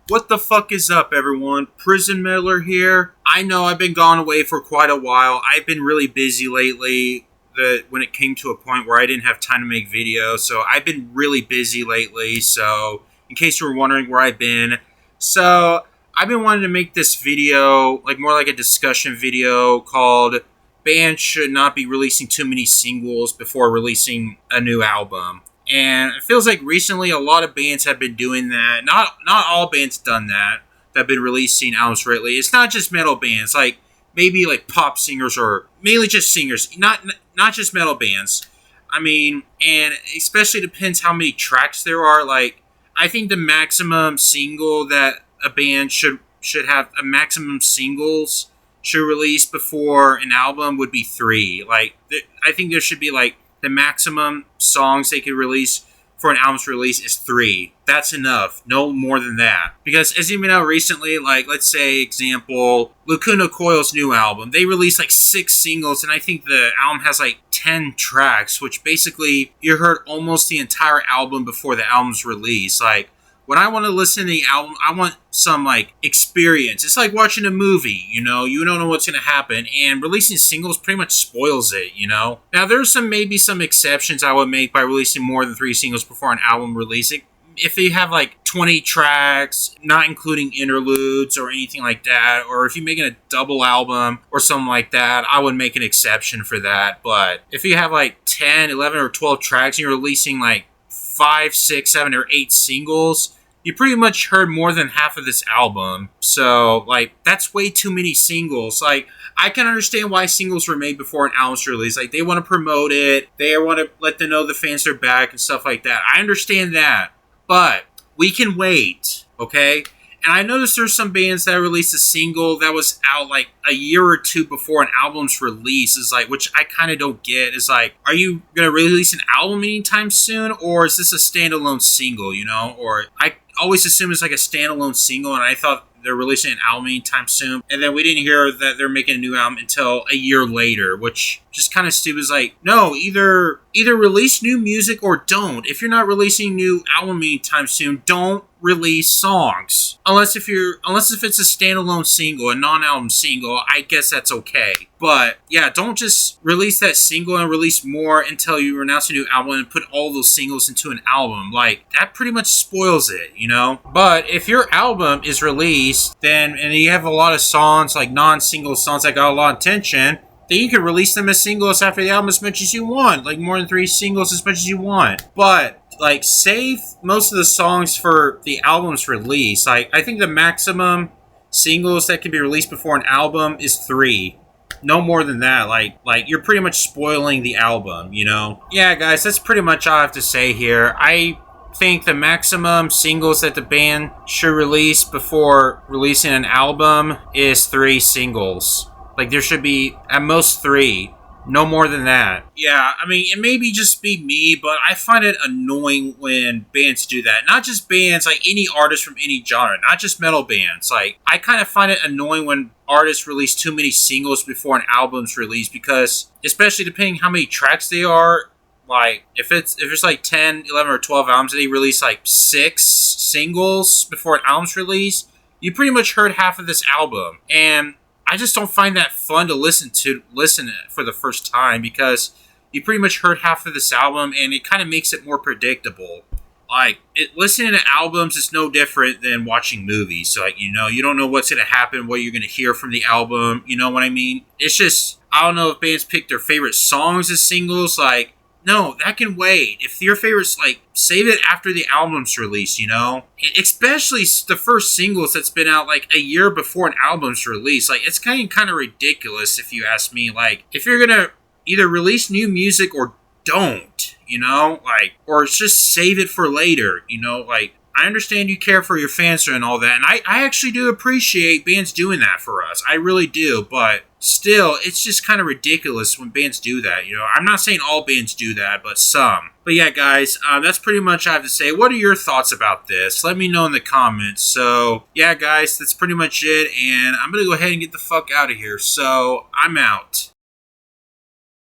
What the fuck is up, everyone? Prison Miller here. I know I've been gone away for quite a while. I've been really busy lately. When it came to a point where I didn't have time to make videos, so I've been really busy lately. So, in case you were wondering where I've been, so I've been wanting to make this video, like more like a discussion video called "Bands Should Not Be Releasing Too Many Singles Before Releasing a New Album." And it feels like recently a lot of bands have been doing that. Not all bands done that have been releasing albums lately. It's not just metal bands, like maybe like pop singers or mainly just singers, not just metal bands. I mean, and especially depends how many tracks there are. Like I think the maximum single that a band should have a maximum singles should release before an album would be 3. Like I think there should be like the maximum songs they could release for an album's release is 3. That's enough. No more than that. Because as you know recently, like let's say example, Lacuna Coil's new album, they released like 6 singles and I think the album has like 10 tracks, which basically you heard almost the entire album before the album's release. Like when I want to listen to the album, I want some, like, experience. It's like watching a movie, you know? You don't know what's going to happen, and releasing singles pretty much spoils it, you know? Now, there's maybe some exceptions I would make by releasing more than 3 singles before an album release. If you have, like, 20 tracks, not including interludes or anything like that, or if you're making a double album or something like that, I would make an exception for that. But if you have, like, 10, 11, or 12 tracks, and you're releasing, like, 5, 6, 7, or 8 singles, you pretty much heard more than half of this album. So, like, that's way too many singles. Like, I can understand why singles were made before an album's release. Like, they want to promote it. They want to let them know the fans are back and stuff like that. I understand that. But we can wait, okay? And I noticed there's some bands that released a single that was out like a year or 2 before an album's release. Is like, which I kind of don't get. Is like, are you gonna release an album anytime soon, or is this a standalone single? You know, or I always assume it's like a standalone single, and I thought they're releasing an album anytime soon. And then we didn't hear that they're making a new album until a year later, which just kind of stupid. Is like, no, either release new music or don't. If you're not releasing new album anytime soon, don't release songs. Unless if it's a standalone single, a non-album single, I guess that's okay. But yeah, don't just release that single and release more until you announce a new album and put all those singles into an album. Like, that pretty much spoils it, you know? But if your album is released, and you have a lot of songs, like non-single songs that got a lot of attention, then you can release them as singles after the album as much as you want. Like, more than 3 singles as much as you want. But like, save most of the songs for the album's release. Like, I think the maximum singles that can be released before an album is 3. No more than that. Like you're pretty much spoiling the album, you know? Yeah, guys, that's pretty much all I have to say here. I think the maximum singles that the band should release before releasing an album is 3 singles. Like, there should be at most 3. No more than that. Yeah, I mean, it may be just be me, but I find it annoying when bands do that. Not just bands, like any artist from any genre, not just metal bands. Like, I kind of find it annoying when artists release too many singles before an album's released, because, especially depending how many tracks they are, like, if it's like 10, 11, or 12 albums and they release like 6 singles before an album's released, you pretty much heard half of this album. And I just don't find that fun to listen for the first time, because you pretty much heard half of this album and it kind of makes it more predictable. Like, listening to albums is no different than watching movies. So, like, you know, you don't know what's going to happen, what you're going to hear from the album. You know what I mean? It's just, I don't know if bands pick their favorite songs as singles. Like, no, that can wait. If your favorites, like, save it after the album's release, you know? Especially the first singles that's been out, like, a year before an album's release. Like, it's kind of ridiculous, if you ask me. Like, if you're gonna either release new music or don't, you know? Like, or just save it for later, you know? Like, I understand you care for your fans and all that, and I actually do appreciate bands doing that for us. I really do, but still, it's just kind of ridiculous when bands do that, you know? I'm not saying all bands do that, but some. But yeah, guys, that's pretty much all I have to say. What are your thoughts about this? Let me know in the comments. So, yeah, guys, that's pretty much it, and I'm going to go ahead and get the fuck out of here. So, I'm out.